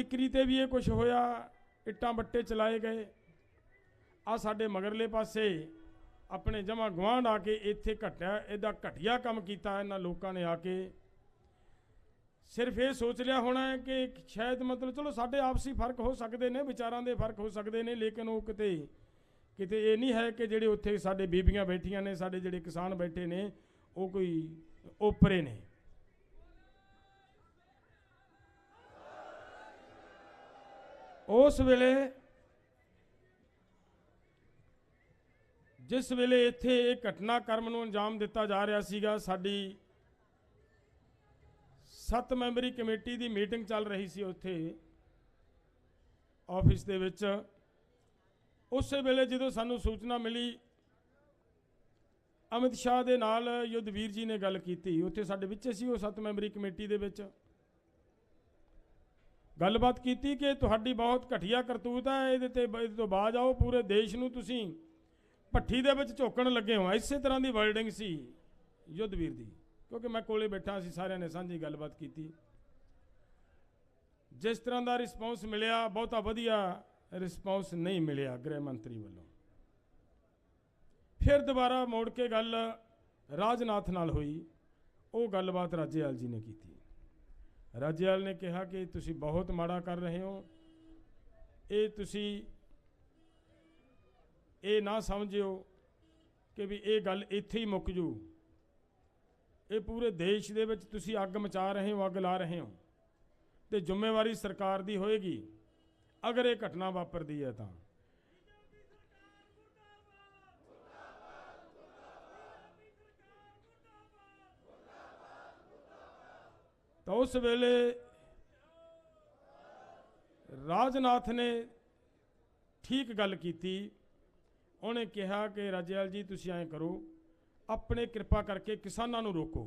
टिकरी ते भी ये कुछ होया, इट्टां बट्टे चलाए गए। आ साडे मगरले पासे अपने जमा गवांढ आके इत्थे घटिया इहदा घटिया काम कीता इन्हां लोकां ने आके। सिर्फ ये सोच लिया होना है कि शायद मतलब चलो साडे आपसी फर्क हो सकते ने, विचारां दे फर्क हो सकते ने, लेकिन वो किते किते ये नहीं है कि जिहड़े उत्थे साडे बीबियां बैठियां ने, साडे जिहड़े किसान बैठे ने, वो कोई ओपरे ने। उस वेले जिस वेले इत्थे एक घटनाक्रम नूं अंजाम दिता जा रहा सीगा, साडी 7 मैंबरी कमेटी की मीटिंग चल रही सी उत्थे ऑफिस दे विच। उस वेले जो सानू सूचना मिली, अमित शाह दे नाल युद्धवीर जी ने गल की, उत्थे साडे विच सी वो 7 मैंबरी कमेटी दे विच गलबात की कि तुहाडी बहुत घटिया करतूत है, इहदे तो बाज आओ, पूरे देश नूं तुसीं भट्ठी दे विच झोकण लगे हो। इसे तरह की वर्डिंग सी युद्धवीर दी, क्योंकि मैं कोले बैठा सी, सारिਆਂ ने सांझी गलबात की। जिस तरह का रिस्पॉन्स मिलिया, बहुता वधिया रिस्पॉन्स नहीं मिलिया गृह मंत्री वालों। फिर दोबारा मोड़ के गल राजनाथ नाल हुई, वो गलबात राजेवाल जी ने की। राजेवाल ने कहा कि तुसी बहुत माड़ा कर रहे हो, ये तुसी ये ना समझियो कि भी ये गल इत्थे ही मुक जू, ये पूरे देश दे विच तुसी अग मचा रहे हो, अग ला रहे हो, तो जिम्मेवारी सरकार दी होएगी अगर ये घटना वापरदी है। तो उस वेले राजनाथ ने ठीक गल की। उन्हें कहा कि राजेवाल जी तुसी ऐ करो, अपने कृपा करके किसानों नूं रोको,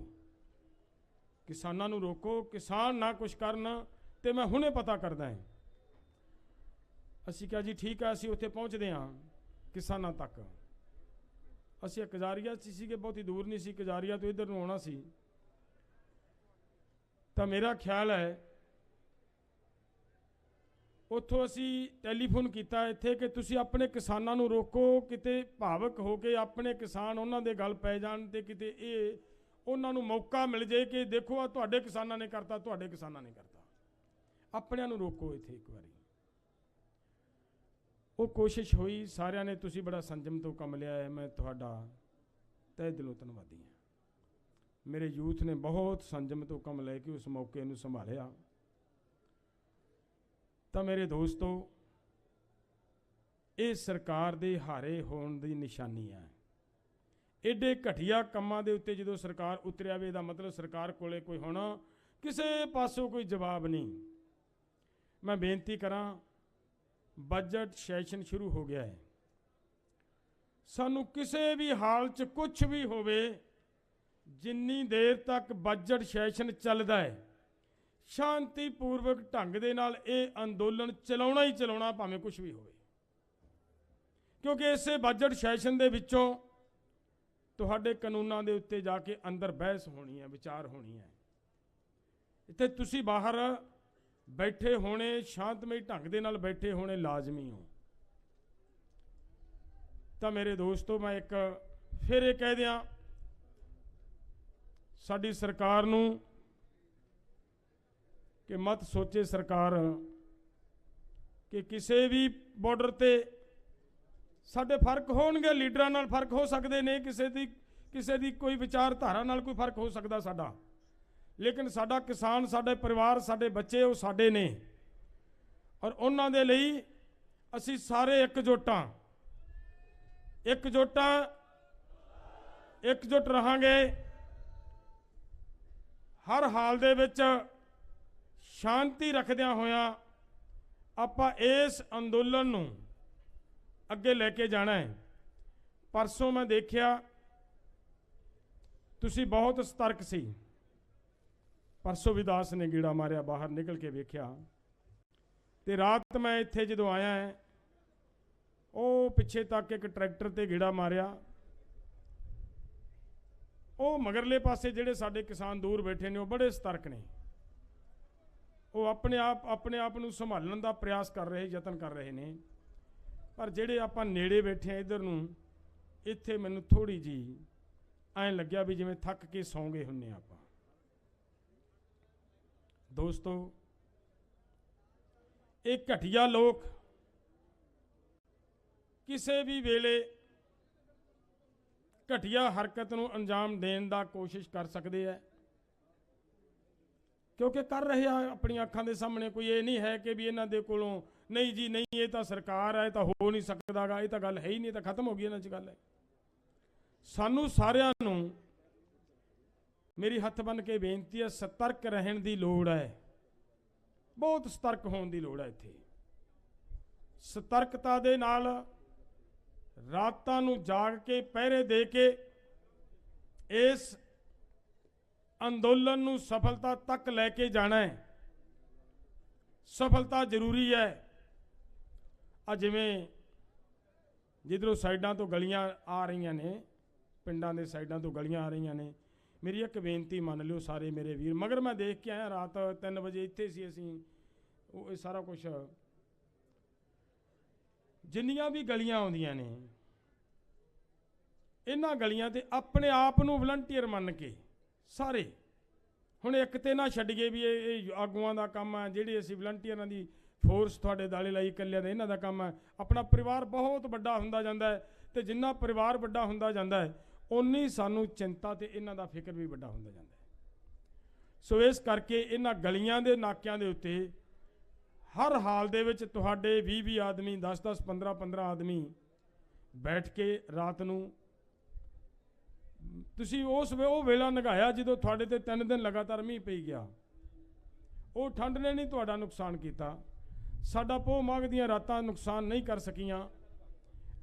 किसानों नूं रोको, किसान ना कुछ करन ते मैं हुणे पता करदा है। असीं कहा जी ठीक है, असीं उत्थे पहुँचदे हां किसानां तक। असीं कजारिया सीगे, बहुती दूर नहीं सी, कजारिया तो इधर नूं आउणा सी। तो मेरा ख्याल है उत्थों असी टैलीफोन किया इत्थे कि तुसी अपने किसानों नूं रोको, किते भावक हो के अपने किसान उन्हां दे गल पै जाण ते किते ये उन्हां नूं मौका मिल जाए कि देखो आ तुहाडे किसानां ने करता, तुहाडे किसानां ने करता, अपनिआं नूं रोको इत्थे एक बारी। वो कोशिश हुई, सारिਆਂ ने तुसी बड़ा संजम तो काम लिया है, मैं तुहाडा तहे दिलों धन्नवादी हां। मेरे यूथ ने बहुत संजम तो काम लैके उस मौके नूं संभालिया। तो मेरे दोस्तों, ये सरकार दे हारे होने की निशानी है। एडे घटिया कामां दे उत्ते जो सरकार उतरिया वे, दा मतलब सरकार कोले कोई होना किसी पासों कोई जवाब नहीं। मैं बेनती करा, बजट सैशन शुरू हो गया है, सानू किसी भी हाल च कुछ भी होवे, जिन्नी देर तक बजट सैशन चलता है शांतिपूर्वक ढंग दे नाल ये अंदोलन चलाउणा ही चलाउणा, भावें कुछ भी होवे। क्योंकि इसे बजट सैशन दे विचों तुहाडे कानूनां दे उत्ते जाके अंदर बहस होनी है, विचार होनी है। इत्थे तुसी बाहर बैठे होने, शांतमई ढंग दे नाल बैठे होने लाजमी हो। तो मेरे दोस्तों, मैं एक फिर ये कह दियां, साडी सरकार नूं कि मत सोचे सरकार कि किसी भी बॉर्डर ते साडे फर्क होणगे, लीडरां नाल फर्क हो सकते ने, किसी दी कोई विचारधारा नाल कोई फर्क हो सकता साडा, लेकिन साडा किसान, साडे परिवार, साडे बच्चे वो साडे ने, और उन्हां दे लई असीं सारे एकजुट रहांगे। हर हाल दे विच शांति रखदियां होया आपां इस अंदोलन नूं अगे लैके जाना है। परसों मैं देखिया तुसी बहुत सतर्क सी, परसों विदास ने गीड़ा मारिया, बाहर निकल के वेख्या, ते रात मैं इत्थे जदों आया है, वो पिछे तक एक ट्रैक्टर ते गीड़ा मारिया, वो मगरले पासे जिहड़े साडे किसान दूर बैठे ने, वो बड़े सतर्क ने। वो अपने आप ਨੂੰ ਸੰਭਾਲਣ ਦਾ ਪ੍ਰयास ਕਰ ਰਹੇ ਯਤਨ ਕਰ ਰਹੇ ਨੇ। ਪਰ ਜਿਹੜੇ ਆਪਾਂ ਨੇੜੇ ਬੈਠੇ ਆ ਇਧਰ ਨੂੰ, ਇੱਥੇ ਮੈਨੂੰ ਥੋੜੀ ਜੀ ਐਂ ਲੱਗਿਆ ਵੀ ਜਿਵੇਂ ਥੱਕ ਕੇ ਸੌਂ ਗਏ ਹੁੰਨੇ ਆਪਾਂ। ਦੋਸਤੋ, ਇਹ ਘਟੀਆ ਲੋਕ ਕਿਸੇ ਵੀ ਵੇਲੇ ਘਟੀਆ ਹਰਕਤ ਨੂੰ ਅੰਜਾਮ ਦੇਣ ਦਾ ਕੋਸ਼ਿਸ਼ ਕਰ ਸਕਦੇ ਹੈ, क्योंकि कर रहे हैं अपनी अखां दे सामने। कोई ये नहीं है कि भी इन्हां दे कोलों नहीं जी नहीं, ये तो सरकार है, तो हो नहीं सकता गा, ये तो गल है ही नहीं, तो खत्म हो गई इन्हां च गल है। सानू सारियां नूं मेरी हथ बन के बेनती है, सतर्क रहन दी लोड़ है, बहुत सतर्क होने की लोड़ है। इत्थे सतर्कता दे नाल रातां नूं जाग के पहरे दे के इस अंदोलन नूं सफलता तक लैके जाना है। सफलता जरूरी है। आ जिवें जिधरों साइडां तो गलियां आ रही ने, पिंडां दे साइडां तो गलियां आ रही ने, मेरी एक बेनती मान लियो सारे मेरे वीर। मगर मैं देख के आया रात 3 बजे इत्थे सी असीं, वो सारा कुछ जिन्नियां भी गलियां आउंदियां ने, इन्हां गलियां ते अपने आप नूं वलंटियर मन के सारे हुण एक ते ना छड्डिए भी ये आगूआं दा काम है, जिहड़े असीं वलंटियरां दी फोर्स तुहाडे दाले लाई इकल्लियां दे इन्हां दा काम है। अपना परिवार बहुत वड्डा हुंदा जांदा है, ते जिन्ना परिवार वड्डा हुंदा जांदा है उन्नी सानूं चिंता ते इन्हां दा फिकर भी वड्डा हुंदा जांदा है। सो इस करके इन्हां गलियां दे नाकिਆਂ दे उत्ते हर हाल दे विच तुहाडे 20 आदमी, 10 15 आदमी बैठ के रात नूं तुसी उस वो वेला नगाया जो थोड़े ते 3 दिन लगातार मीह पई गया। वो ठंड ने नहीं तुहाडा नुकसान किया, साडा पोह माघ दियां रातां नुकसान नहीं कर सकियां।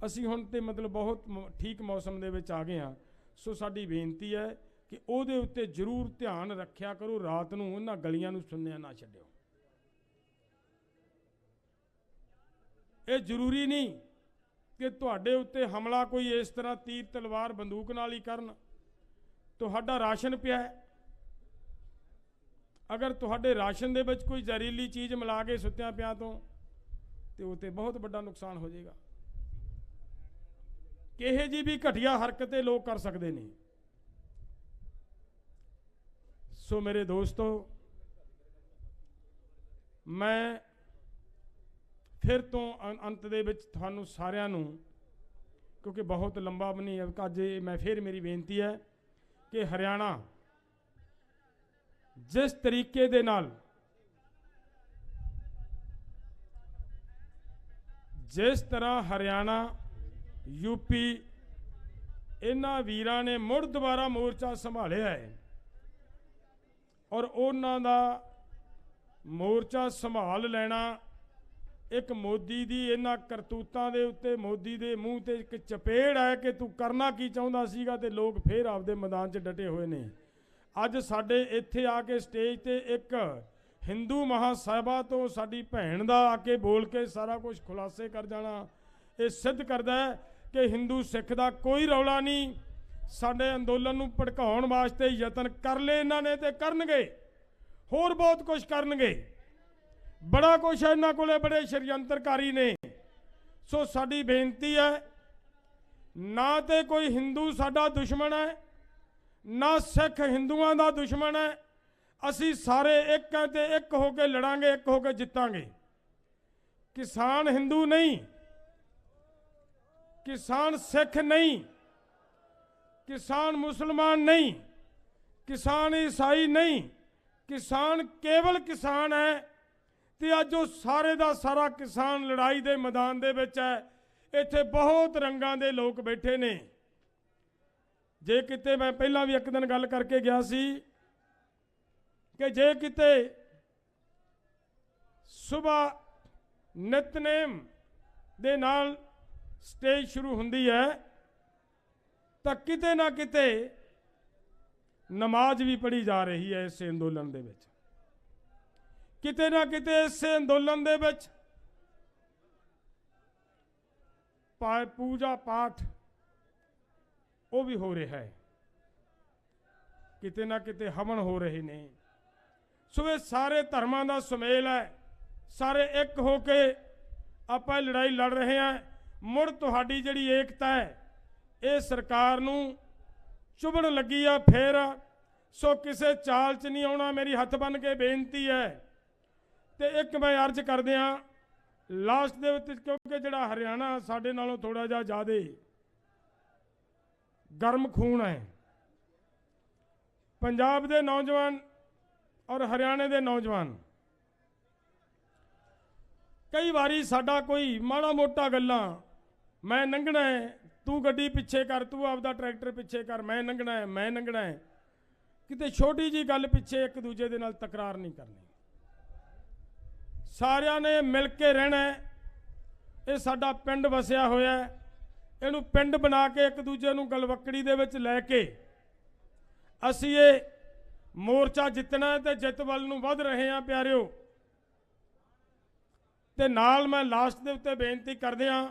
असी हुण ते मतलब बहुत ठीक मौसम दे विच आ गए हाँ। सो साडी बेनती है कि उहदे उत्ते जरूर ध्यान रखिया करो, रात नूं उन्हां गलियां नूं सुन्निया ना छड्डिओ। ये जरूरी नहीं कि तुहाडे उत्ते हमला कोई इस तरह तीर तलवार बंदूक नाल ही करन। तुहाडा राशन पिया है, अगर तुहाडे राशन दे विच कोई जहरीली चीज़ मिला के सुत्तियां पिया तो उत्ते बहुत बड़ा नुकसान हो जाएगा। किहे जी भी घटिया हरकतें लोग कर सकते हैं। सो मेरे दोस्तों, मैं फिर तो अंत दे विच तुहानूं सारिआं नूं, क्योंकि बहुत लंबा भी नहीं अज, मैं फिर मेरी बेनती है कि हरियाणा जिस तरीके दे नाल जिस तरह हरियाणा यूपी इन्हां वीरां ने मुड़ दोबारा मोर्चा संभालिया है और उन्हां दा मोर्चा संभाल लेना एक मोदी दी इन्हां करतूतां दे उत्ते मोदी दे मूँह ते एक चपेड़ है कि तू करना की चाहुंदा सीगा, ते लोग फिर आपदे मैदान च डटे हुए ने। अज साडे इत्थे आके स्टेज ते एक हिंदू महासभा तो साडी भैन दा आके बोल के सारा कुछ खुलासे कर जाना, ये सिद्ध करदा है कि हिंदू सिख दा कोई रौला नहीं। साडे अंदोलन नूं भड़काउण वास्ते यतन कर ले इन्हां ने ते करनगे, होर बहुत कुछ करनगे, बड़ा कुछ है इन्हां कोले, बड़े षडयंत्रकारी ने। सो साडी बेनती है, ना तो कोई हिंदू साडा दुश्मन है, ना सिख हिंदुआं दा दुश्मन है। असी सारे एक हैं ते एक होके लड़ांगे, एक होके जितांगे। किसान हिंदू नहीं, किसान सिख नहीं, किसान मुसलमान नहीं, किसान ईसाई नहीं, किसान केवल किसान है। ते अज जो सारे दा सारा किसान लड़ाई दे मैदान दे विच है। इत्थे बहुत रंगां दे लोग बैठे ने। जे किते मैं पहला भी एक दिन गल करके गया सी कि जे किते सुबह नितनेम दे नाल स्टेज शुरू हुंदी है तो किते ना किते नमाज भी पढ़ी जा रही है। इस अंदोलन दे विच किते ना किते इस अंदोलन दे विच पूजा पाठ वो भी हो रहा है, किते ना किते हवन हो रहे ने। सो ये सारे धर्मां का सुमेल है, सारे एक हो के आप लड़ाई लड़ रहे हैं। मुड़ तुहाडी जिहड़ी एकता है ये सरकार नूं चुभण लगी आ फिर। सो किसे चाल च नहीं आउणा, मेरी हथ बन के बेनती है। तो एक मैं अर्ज कर दिया लास्ट दे विच, क्योंकि जिहड़ा हरियाणा साडे नालों थोड़ा जिहा ज़्यादा गर्म खून है, पंजाब दे नौजवान और हरियाणे दे नौजवान कई बारी साडा कोई माड़ा मोटा गल्लां, मैं लंघना है, तू गड्डी पिछे कर, तू आपदा ट्रैक्टर पिछे कर, मैं लंघना है, मैं लंघना है, किते छोटी जी गल पिछे एक दूजे दे नाल तकरार नहीं करनी। सारिਆਂ ने मिल के रहना है। ये साडा पिंड वसिया होया है, इहनूं पिंड बना के एक दूजे नूं गलवकड़ी दे विच लै के असीं ये मोर्चा जितना है, तो जित वल नूं वध रहे हैं प्यारिओ। ते नाल मैं लास्ट दे उत्ते बेनती करदे हां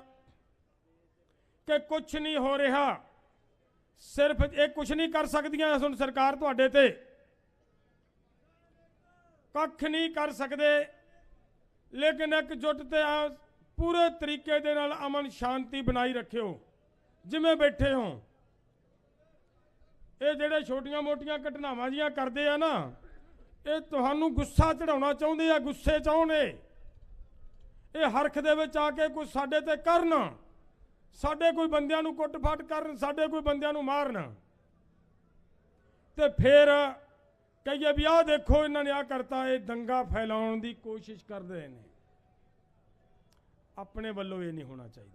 कि कुछ नहीं हो रहा, सिर्फ ये कुछ नहीं कर सकदियां हुण सरकार तुहाडे ते, कख नहीं कर सकते, लेकिन एकजुट ते पूरे तरीके दे नाल अमन शांति बनाई रखियो जिवें बैठे हो। ये जिहड़े छोटियां मोटियां घटनावां जिहां करदे आ ना, ये तुहानूं गुस्सा चढ़ाउणा चाहुंदे आ, गुस्से चाहुंदे ये हरख दे विच आके कोई साडे ते करन, साडे कोई बंदियां नूं कुੱਟ फट करन, साडे कोई बंदियां नूं मारन, ते फिर कहिए भी आ देखो इन्होंने आ करता, ये दंगा फैलाउण दी कोशिश कर रहे हैं। अपने वल्लों ये नहीं होना चाहिए।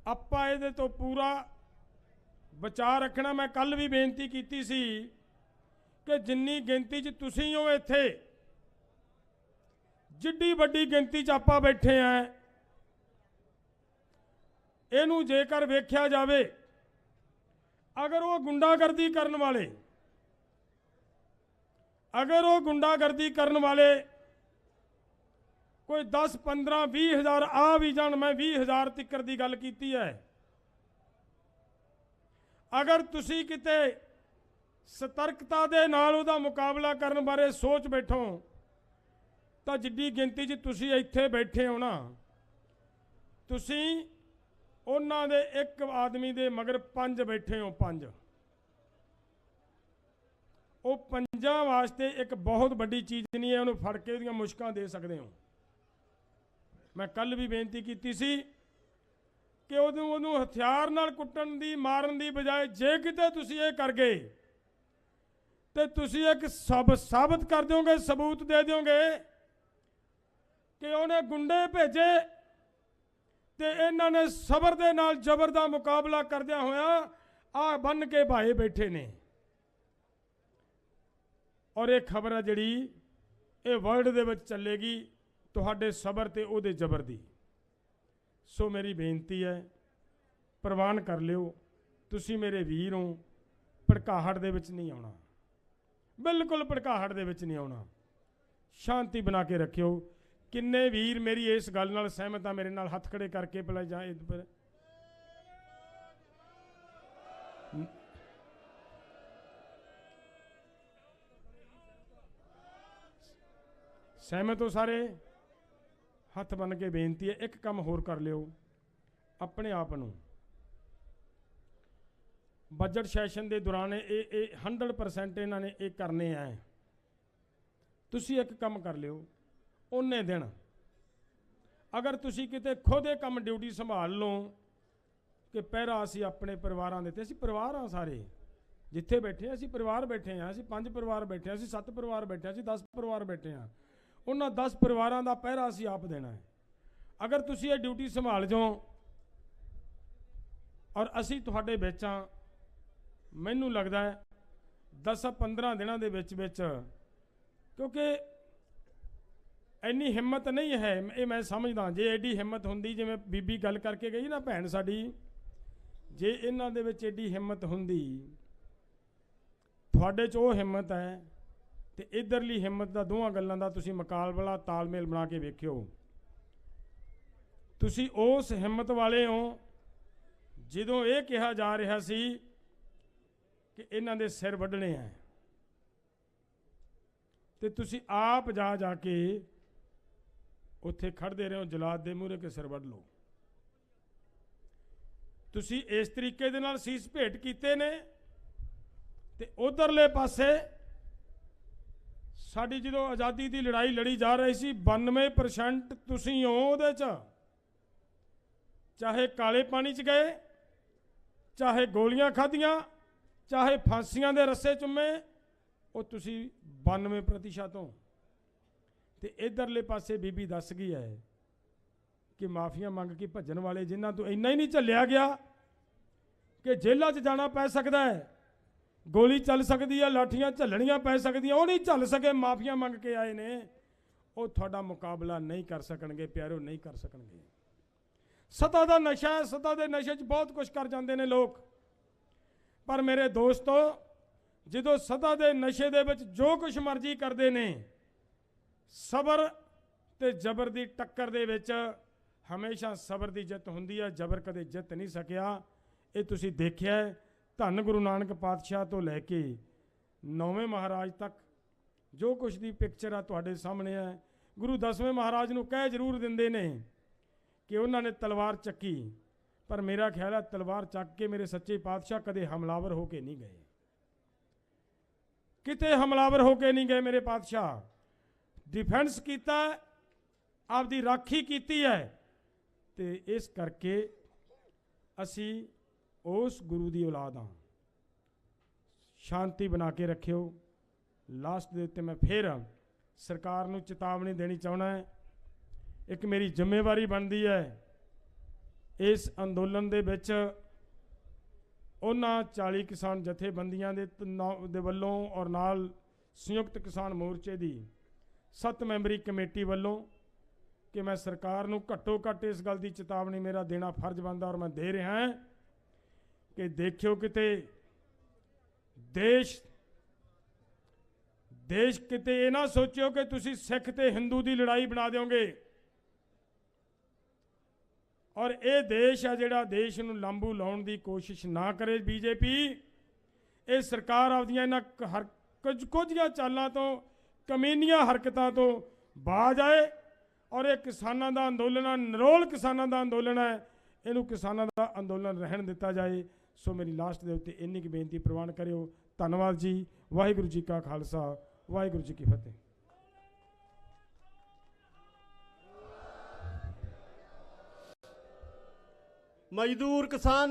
आपां इहदे तो पूरा बचा रखना। मैं कल भी बेनती की सी कि जिन्नी गिनती च तुसीं हो इत्थे, जिड्डी वड्डी गिनती च आपां बैठे हैं, इहनूं जेकर वेख्या जावे, अगर वो गुंडागर्दी करन वाले, अगर वो गुंडागर्दी करन वाले कोई 10 15 20 हज़ार आ भी जान, मैं 20 हज़ार तिक्कर दी गल कीती है। अगर तुसी किते सतर्कता दे नाल उहदा मुकाबला करन बारे सोच बैठो, तो जिड्डी गिनती च तुसी इत्थे बैठे हो ना, तुसी उन्हां दे एक आदमी दे मगर 5 बैठे हो, 5। वो 5 वास्ते एक बहुत बड़ी चीज़ नहीं है, उन्हें फड़ के उहदियां मुश्कां दे सकते हो। मैं कल भी बेनती की सी कि उहनूं हथियार नाल कुट्टण दी मारन दी बजाय जे किते तुसीं ये कर गए तो तुसीं एक साबित कर दोगे, सबूत दे दोगे कि उन्हें गुंडे भेजे ते इन्हां ने सबर दे नाल जबर दा मुकाबला करदियां होया आ बन के भाए बैठे ने। और ये खबर है जिहड़ी ये वर्ल्ड दे विच चलेगी तुहाडे सबर ते उहदे जबर दी। सो मेरी बेनती है, प्रवान कर लियो, तुसी मेरे वीर हो, भड़काहट दे विच नहीं आउणा, बिल्कुल भड़काहट दे विच नहीं आउणा, शांति बना के रखियो। किन्ने वीर मेरी इस गल नाल सहमत आ, मेरे नाल हथ खड़े करके भला जाए पर सहमत हो सारे? हथ बन के बेनती है, एक काम होर कर लियो, अपने आप नूं बजट सैशन के दौरान ये 100% इन्हां ने ये करने हैं। तुसी एक काम कर लियो, उन्ने दिन अगर तुसी किते खुद ये काम ड्यूटी संभाल लो कि पहरा असी अपने परिवारां दे, असी परिवार हाँ सारे जिथे बैठे हैं, असी परिवार बैठे हैं, असी 5 परिवार बैठे हैं, असी 7 परिवार बैठे हैं, असी 10 परिवार बैठे हैं, उन्हां 10 परिवारां दा पहरा असी आप देना है। अगर तुसी ये ड्यूटी संभाल जाओ और असी तुहाडे विच हां, मैनूं लगदा है 10-15 दिनां दे विच विच, क्योंकि इन्नी हिम्मत नहीं है, ये मैं समझदा, जे एडी हिम्मत हुंदी जिवें बीबी गल करके गई ना भैन साडी, जे इन्हां दे विच एडी हिम्मत हुंदी, तुहाडे च वो हिम्मत है तो इधरली हिम्मत का दोवां गल्लां दा तुसीं मुकाबला तालमेल बना के वेखियो। तुसीं उस हिम्मत वाले हो जदों ये कहा जा रहा सी कि इन्हां दे सिर वड्ढने हैं, ਤੇ ਤੁਸੀਂ ਆਪ ਜਾ ਜਾ ਕੇ ਉੱਥੇ ਖੜਦੇ ਰਹੋ ਜਲਾਦ ਦੇ ਮੂਹਰੇ ਕਿ ਸਿਰ ਵੱਢ ਲਓ। ਤੁਸੀਂ ਇਸ ਤਰੀਕੇ ਦੇ ਨਾਲ ਸੀਸ ਭੇਟ ਕੀਤੇ ਨੇ। ਤੇ ਉਧਰਲੇ ਪਾਸੇ ਸਾਡੀ ਜਦੋਂ ਆਜ਼ਾਦੀ ਦੀ ਲੜਾਈ ਲੜੀ ਜਾ ਰਹੀ ਸੀ 92% ਤੁਸੀਂ ਹੋ ਉਹਦੇ 'ਚ, ਚਾਹੇ ਕਾਲੇ ਪਾਣੀ 'ਚ ਗਏ, ਚਾਹੇ ਗੋਲੀਆਂ ਖਾਧੀਆਂ, ਚਾਹੇ ਫਾਂਸੀਆਂ ਦੇ ਰੱਸੇ ਚੁੰਮੇ, ਉਹ ਤੁਸੀਂ 92% ਹੋ। ਤੇ ਇਧਰਲੇ ਪਾਸੇ ਬੀਬੀ ਦੱਸ ਗਈ ਹੈ ਕਿ ਮਾਫੀਆਂ ਮੰਗ ਕੇ ਭੱਜਣ ਵਾਲੇ ਜਿਨ੍ਹਾਂ ਤੋਂ ਇੰਨਾ ਹੀ ਨਹੀਂ ਝੱਲਿਆ ਗਿਆ ਕਿ ਜੇਲ੍ਹਾਂ 'ਚ ਜਾਣਾ ਪੈ ਸਕਦਾ ਹੈ, ਗੋਲੀ ਚੱਲ ਸਕਦੀ ਹੈ, ਲਾਠੀਆਂ ਝੱਲਣੀਆਂ ਪੈ ਸਕਦੀਆਂ, ਉਹ ਨਹੀਂ ਝੱਲ ਸਕੇ, ਮਾਫੀਆਂ ਮੰਗ ਕੇ ਆਏ ਨੇ। ਉਹ ਤੁਹਾਡਾ ਮੁਕਾਬਲਾ ਨਹੀਂ ਕਰ ਸਕਣਗੇ ਪਿਆਰਿਓ, ਨਹੀਂ ਕਰ ਸਕਣਗੇ। ਸੱਤਾ ਦਾ ਨਸ਼ਾ ਹੈ, ਸੱਤਾ ਦੇ ਨਸ਼ੇ 'ਚ ਬਹੁਤ ਕੁਝ ਕਰ ਜਾਂਦੇ ਨੇ ਲੋਕ। ਪਰ ਮੇਰੇ ਦੋਸਤੋ, ਜਦੋਂ ਸੱਤਾ ਦੇ ਨਸ਼ੇ ਦੇ ਵਿੱਚ ਜੋ ਕੁਝ ਮਰਜ਼ੀ ਕਰਦੇ ਨੇ, ਸਬਰ ਤੇ ਜ਼ਬਰ ਦੀ ਟੱਕਰ ਦੇ ਵਿੱਚ ਹਮੇਸ਼ਾ ਸਬਰ ਦੀ ਜਿੱਤ ਹੁੰਦੀ ਹੈ, ਜ਼ਬਰ ਕਦੇ ਜਿੱਤ ਨਹੀਂ ਸਕਿਆ। ਇਹ ਤੁਸੀਂ ਦੇਖਿਆ ਹੈ। ਧੰਨ ਗੁਰੂ ਨਾਨਕ ਪਾਤਸ਼ਾਹ ਤੋਂ ਲੈ ਕੇ 9ਵੇਂ ਮਹਾਰਾਜ ਤੱਕ ਜੋ ਕੁਝ ਦੀ ਪਿਕਚਰ ਆ ਤੁਹਾਡੇ ਸਾਹਮਣੇ ਹੈ। ਗੁਰੂ 10ਵੇਂ ਮਹਾਰਾਜ ਨੂੰ ਕਹਿ ਜ਼ਰੂਰ ਦਿੰਦੇ ਨੇ ਕਿ ਉਹਨਾਂ ਨੇ ਤਲਵਾਰ ਚੱਕੀ, ਪਰ ਮੇਰਾ ਖਿਆਲ ਹੈ ਤਲਵਾਰ ਚੱਕ ਕੇ ਮੇਰੇ ਸੱਚੇ ਪਾਤਸ਼ਾਹ ਕਦੇ ਹਮਲਾਵਰ ਹੋ ਕੇ ਨਹੀਂ ਗਏ, ਕਿਤੇ ਹਮਲਾਵਰ ਹੋ ਕੇ ਨਹੀਂ ਗਏ ਮੇਰੇ ਪਾਤਸ਼ਾਹ। डिफेंस किया, आपकी राखी की है। तो इस करके असी उस गुरु की औलाद हाँ। शांति बना के रखियो। लास्ट दे उत्ते मैं फिर सरकार नूं चेतावनी देनी चाहना है। एक मेरी जिम्मेवारी बनती है इस अंदोलन दे विच उन्हां 40 किसान जथेबंदियां दे वल्लों और नाल संयुक्त किसान मोर्चे की 7 मैंबरी कमेटी वालों कि मैं सरकार नूं घट्टो घट्ट इस गल की चेतावनी मेरा देना फर्ज बनता और मैं दे रहा है कि देखियो किते देश किते ये ना सोचियो कि तुसी सिख ते हिंदू की लड़ाई बना दोगे। और ये देश है जिहड़ा देश नूं लांबू लाउण की कोशिश ना करे बीजेपी। ये सरकार आपदियां इन्हां कुछ चालां तो कमीनियां हरकतां तो बाज आए और एक किसानों का अंदोलन निरोल किसानों का अंदोलन है, इनू किसानों का अंदोलन रहन दिता जाए। सो मेरी लास्ट के उत्ते इन्नी की बेनती प्रवान करियो। धन्यवाद जी। वाहिगुरू जी का खालसा, वाहिगुरू जी की फतेह। मजदूर किसान